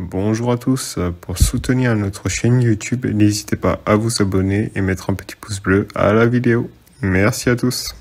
Bonjour à tous, pour soutenir notre chaîne YouTube, n'hésitez pas à vous abonner et mettre un petit pouce bleu à la vidéo. Merci à tous.